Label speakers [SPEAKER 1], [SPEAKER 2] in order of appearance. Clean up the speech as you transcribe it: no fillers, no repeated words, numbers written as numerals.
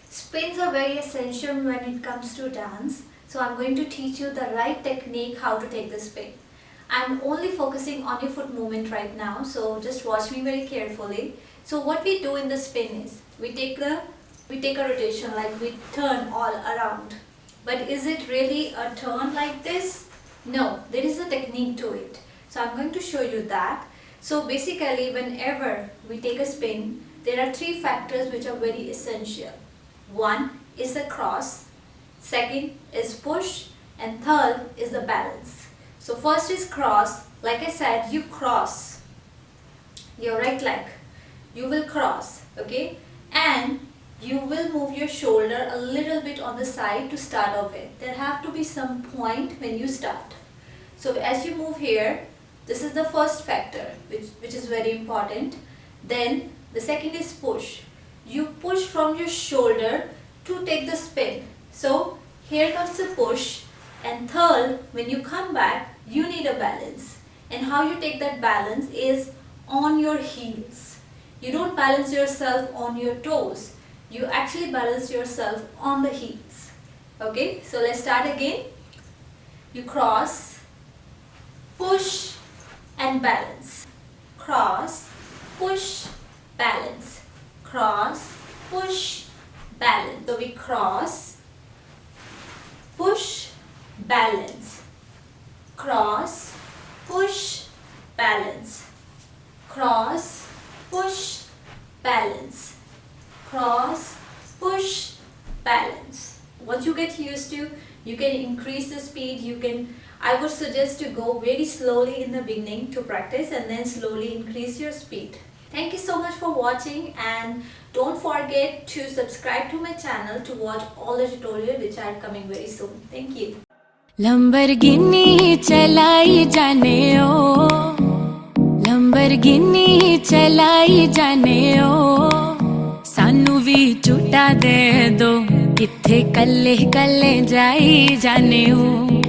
[SPEAKER 1] Spins are very essential when it comes to dance. So I'm going to teach you the right technique how to take the spin. I'm only focusing on your foot movement right now, so just watch me very carefully. So what we do in the spin is we take a rotation, like we turn all around. But is it really a turn like this? No, there is a technique to it. So I'm going to show you that. So basically, whenever we take a spin, there are three factors which are very essential. One is the cross, second is push, and third is the balance. So first is cross. Like I said, you cross your right leg. You will cross, okay? And you will move your shoulder a little bit on the side to start off with. There have to be some point when you start. So as you move here, this is the first factor which is very important. Then the second is push. You push from your shoulder to take the spin. So here comes the push. And third, when you come back, you need a balance. And how you take that balance is on your heels. You don't balance yourself on your toes. You actually balance yourself on the heels. Okay, so let's start again. You cross, push and balance. Cross, push, balance. Cross, push, balance. So we cross, push, balance. Cross, push, balance. Cross, push, balance. Cross, push, balance. Once you get used to, you can increase the speed. I would suggest to go very slowly in the beginning to practice and then slowly increase your speed. Thank you so much for watching, and don't forget to subscribe to my channel to watch all the tutorials which are coming very soon. Thank you.
[SPEAKER 2] Lamborghini chalai jaane o, Lamborghini chalai jaane o, सानू भी झूठा दे दो, किथे कल्ले कल्ले जाई जाने हो।